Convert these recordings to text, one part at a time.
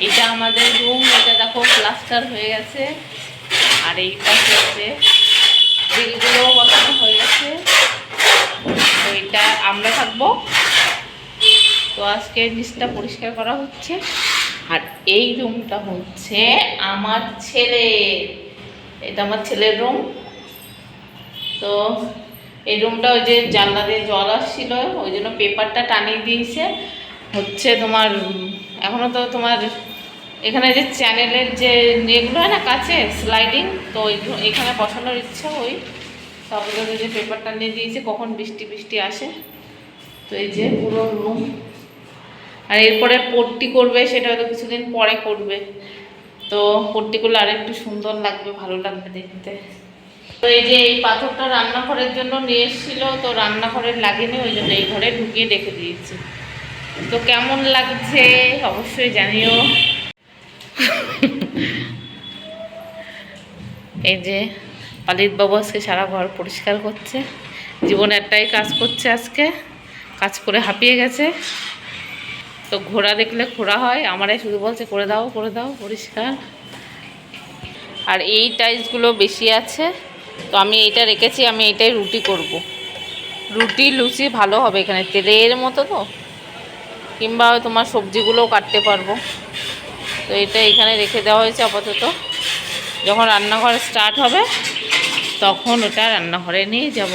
এটা আমাদের রুম, এটা দেখো প্লাস্টার হয়ে গেছে। আর এই পাশে হচ্ছে বিলগুলো বসানো হয়ে গেছে। তো এটা আমরা থাকবো। তো আজকে নিচটা পরিষ্কার করা হচ্ছে। আর এই রুমটা হচ্ছে আমার ছেলের, এটা আমার ছেলের রুম। তো এই রুমটা ওই যে জানলা দিয়ে জল আসছিল, ওই জন্য পেপারটা টানিয়ে দিয়েছে। হচ্ছে তোমার এখনো তো তোমার এখানে যে চ্যানেলের যে এগুলো হয় না কাছে স্লাইডিং, তো এখানে বসানোর ইচ্ছা ওই তারপরে যে পেপারটা নিয়ে দিয়েছে কখন বৃষ্টি বৃষ্টি আসে। তো এই যে পুরো রুম। আর এরপরে পট্টি করবে, সেটা হয়তো কিছুদিন পরে করবে। তো পট্টি করলে আর একটু সুন্দর লাগবে, ভালো লাগবে দেখতে। তো এই যে এই পাথরটা রান্নাঘরের জন্য নিয়ে এসেছিলো, তো রান্নাঘরের লাগেনি, ওই জন্য এই ঘরে ঢুকিয়ে রেখে দিয়েছি। তো কেমন লাগছে অবশ্যই জানিও। এই যে পালিত বাবু আজকে সারা ঘর পরিষ্কার করছে। জীবনে একটাই কাজ করছে, আজকে কাজ করে হাঁপিয়ে গেছে। তো ঘোড়া দেখলে ঘোড়া হয়, আমারাই শুধু বলছে করে দাও পরিষ্কার। আর এই টাইলসগুলো বেশি আছে, তো আমি এইটা রেখেছি, আমি এইটাই রুটি করব। রুটি লুচি ভালো হবে এখানে, তেলের মতো তো, কিংবা তোমার সবজিগুলোও কাটতে পারবো। তো এটা এখানে রেখে দেওয়া হয়েছে আপাতত। যখন রান্নাঘর স্টার্ট হবে তখন ওটা রান্নাঘরে নিয়ে যাব।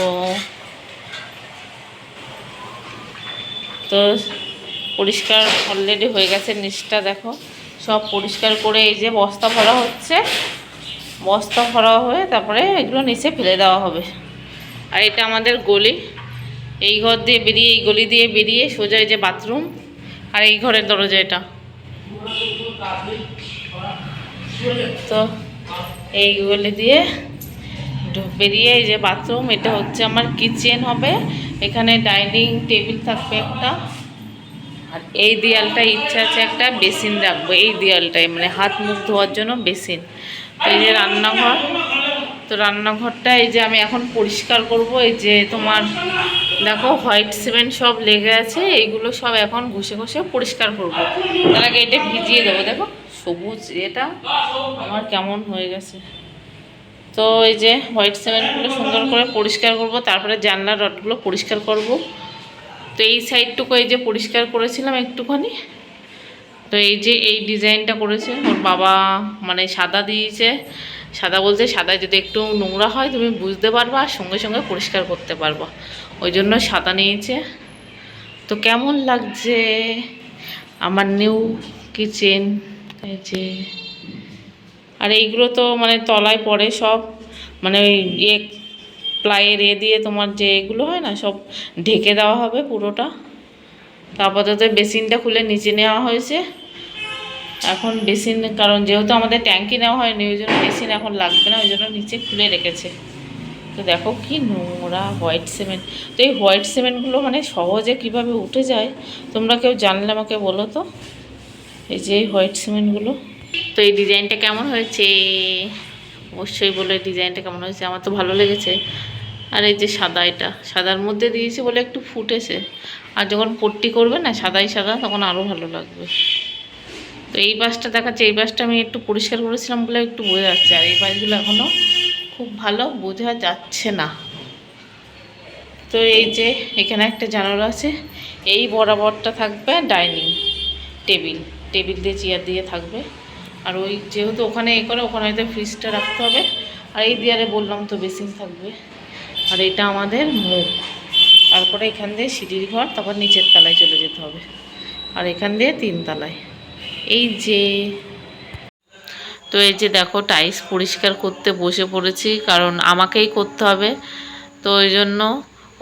তো পরিষ্কার অলরেডি হয়ে গেছে, নিচটা দেখো সব পরিষ্কার করে এই যে বস্তা ভরা হচ্ছে। বস্তা ভরা হয়ে তারপরে এগুলো নিচে ফেলে দেওয়া হবে। আর এটা আমাদের গলি, এই ঘর দিয়ে বেরিয়ে এই গলি দিয়ে বেরিয়ে সোজা এই যে বাথরুম, আর এই ঘরের দরজা এটা। তো এই গলি দিয়ে বেরিয়ে এই যে বাথরুম, এটা হচ্ছে আমার কিচেন হবে। এখানে ডাইনিং টেবিল থাকবে একটা। আর এই দেয়ালটা ইচ্ছা আছে একটা বেসিন রাখবো, এই দেয়ালটাই মানে হাত মুখ ধোয়ার জন্য বেসিন। তো এই যে রান্নাঘর, তো রান্নাঘরটা এই যে আমি এখন পরিষ্কার করব। এই যে তোমার দেখো হোয়াইট সিমেন্ট সব লেগে আছে, এইগুলো সব এখন ঘষে ঘষে পরিষ্কার করব। তার আগে এটা ভিজিয়ে দেবো। দেখো সবুজ এটা আমার কেমন হয়ে গেছে। তো এই যে হোয়াইট সিমেন্টগুলো সুন্দর করে পরিষ্কার করব, তারপরে জানলার রডগুলো পরিষ্কার করব। তো এই সাইডটুকু এই যে পরিষ্কার করেছিলাম একটুখানি। তো এই যে এই ডিজাইনটা করেছে ওর বাবা, মানে সাদা দিয়েছে। সাদা বলতে সাদায় যদি একটু নোংরা হয় তুমি বুঝতে পারবা, আর সঙ্গে সঙ্গে পরিষ্কার করতে পারবা, ওই জন্য সাদা নিয়েছে। তো কেমন লাগছে আমার নিউ কিচেন। এই যে আর এইগুলো তো মানে তলায় পড়ে সব, মানে ওই ইয়ে প্লাইয়ের দিয়ে তোমার যে এগুলো হয় না সব ঢেকে দেওয়া হবে পুরোটা। তো আপাতত বেসিনটা খুলে নিচে নেওয়া হয়েছে এখন বেসিন, কারণ যেহেতু আমাদের ট্যাঙ্কি নেওয়া হয়নি ওই জন্য বেসিন এখন লাগবে না, ওই জন্য নিচে খুলে রেখেছে। তো দেখো কি নোংরা হোয়াইট সিমেন্ট। তো এই হোয়াইট সিমেন্টগুলো মানে সহজে কিভাবে উঠে যায় তোমরা কেউ জানলে আমাকে বলো তো। এই যে এই হোয়াইট সিমেন্টগুলো। তো এই ডিজাইনটা কেমন হয়েছে অবশ্যই বলো, এই ডিজাইনটা কেমন হয়েছে, আমার তো ভালো লেগেছে। আর এই যে সাদা, এটা সাদার মধ্যে দিয়েছে বলে একটু ফুটেছে, আর যখন পট্টি করবে না সাদাই সাদা তখন আরও ভালো লাগবে। তো এই বাসটা দেখাচ্ছে, এই বাসটা আমি একটু পরিষ্কার করেছিলাম বলে একটু বোঝা যাচ্ছে, আর এই বাসগুলো এখনও খুব ভালো বোঝা যাচ্ছে না। তো এই যে এখানে একটা জানালা আছে, এই বরাবরটা থাকবে ডাইনিং টেবিল, টেবিল দিয়ে চেয়ার দিয়ে থাকবে। আর ওই যেহেতু ওখানে এ করে ওখানে হয়তো ফ্রিজটা রাখতে হবে। আর এই দেয়ালে বললাম তো বেসিন থাকবে। আর এটা আমাদের মুখ, তারপরে এখান দিয়ে সিঁড়ির ঘর, তারপর নিচের তলায় চলে যেতে হবে, আর এখান দিয়ে 3 তলায়। এই যে তো এই যে দেখো টাইলস পরিষ্কার করতে বসে পড়েছি, কারণ আমাকেই করতে হবে। তো ওই জন্য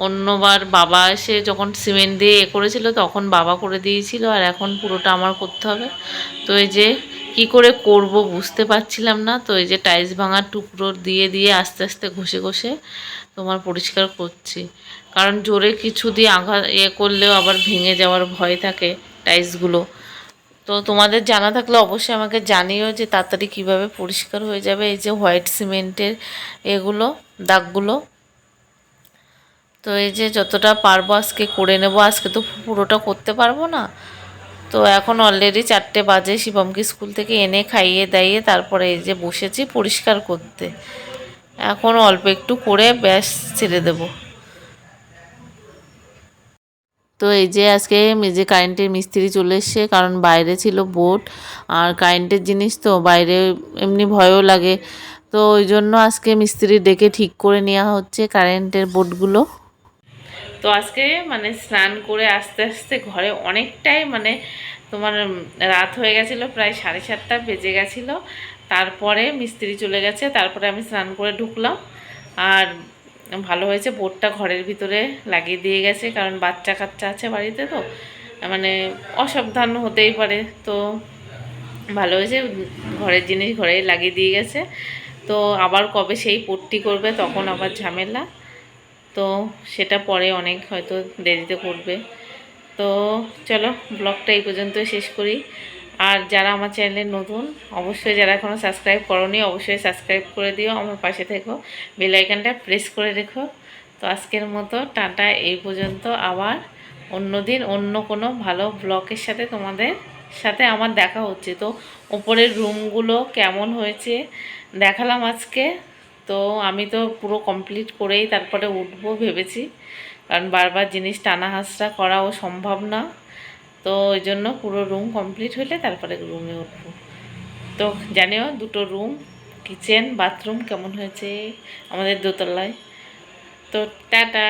অন্যবার বাবা এসে যখন সিমেন্ট দিয়ে করেছিল তখন বাবা করে দিয়েছিল, আর এখন পুরোটা আমার করতে হবে। তো এই যে কি করে করব বুঝতে পারছিলাম না। তো এই যে টাইলস ভাঙার টুকরো দিয়ে দিয়ে আস্তে আস্তে ঘষে ঘষে তোমার পরিষ্কার করছি, কারণ জোরে কিছু দিয়ে আঘাত করলেও আবার ভেঙে যাওয়ার ভয় থাকে টাইলসগুলো। তো তোমাদের জানা থাকলে অবশ্যই আমাকে জানিও যে তাড়াতাড়ি কীভাবে পরিষ্কার হয়ে যাবে এই যে হোয়াইট সিমেন্টের এগুলো দাগগুলো। তো এই যে যতটা পারবো আজকে করে নেব, আজকে তো পুরোটা করতে পারবো না। তো এখন অলরেডি 4টে বাজে, শিবমকে স্কুল থেকে এনে খাইয়ে দাইয়ে তারপরে এই যে বসেছি পরিষ্কার করতে। এখন অল্প একটু করে ব্যাস ছেড়ে দেব। তো এই যে আজকে যে কারেন্টের মিস্ত্রি চলে এসছে, কারণ বাইরে ছিল বোর্ড আর কারেন্টের জিনিস তো বাইরে এমনি ভয়ও লাগে, তো ওই জন্য আজকে মিস্ত্রি ডেকে ঠিক করে নেওয়া হচ্ছে কারেন্টের বোর্ডগুলো। তো আজকে মানে স্নান করে আস্তে আস্তে ঘরে অনেকটাই মানে তোমার রাত হয়ে গেছিলো, প্রায় 7:30 বেজে গেছিলো। তারপরে মিস্ত্রি চলে গেছে, তারপরে আমি স্নান করে ঢুকলাম। আর ভালো হয়েছে বোর্ডটা ঘরের ভিতরে লাগিয়ে দিয়ে গেছে, কারণ বাচ্চা কাচ্চা আছে বাড়িতে, তো মানে অসাবধান হতেই পারে। তো ভালো হয়েছে ঘরের জিনিস ঘরেই লাগিয়ে দিয়ে গেছে। তো আবার কবে সেই পট্টি করবে, তখন আবার ঝামেলা, তো সেটা পরে অনেক হয়তো দেরিতে করবে। তো চলো ব্লগটা এই পর্যন্ত শেষ করি। আর যারা আমার চ্যানেলে নতুন, অবশ্যই যারা এখনও সাবস্ক্রাইব করোনি অবশ্যই সাবস্ক্রাইব করে দিও, আমার পাশে থেকো, বেল আইকনটা প্রেস করে রেখো। তো আজকের মতো টাটা, এই পর্যন্ত। আবার অন্য দিন অন্য কোনো ভালো ব্লগের সাথে তোমাদের সাথে আমার দেখা হচ্ছে। তো ওপরের রুমগুলো কেমন হয়েছে দেখালাম আজকে। তো আমি তো পুরো কমপ্লিট করেই তারপরে উঠবো ভেবেছি, কারণ বারবার জিনিস টানা হাসরা করাও সম্ভব না। তো ওই জন্য পুরো রুম কমপ্লিট হলে তারপরে রুমে উঠবো। তো জানিও দুটো রুম, কিচেন, বাথরুম কেমন হয়েছে আমাদের দোতলায়। তো টাটা।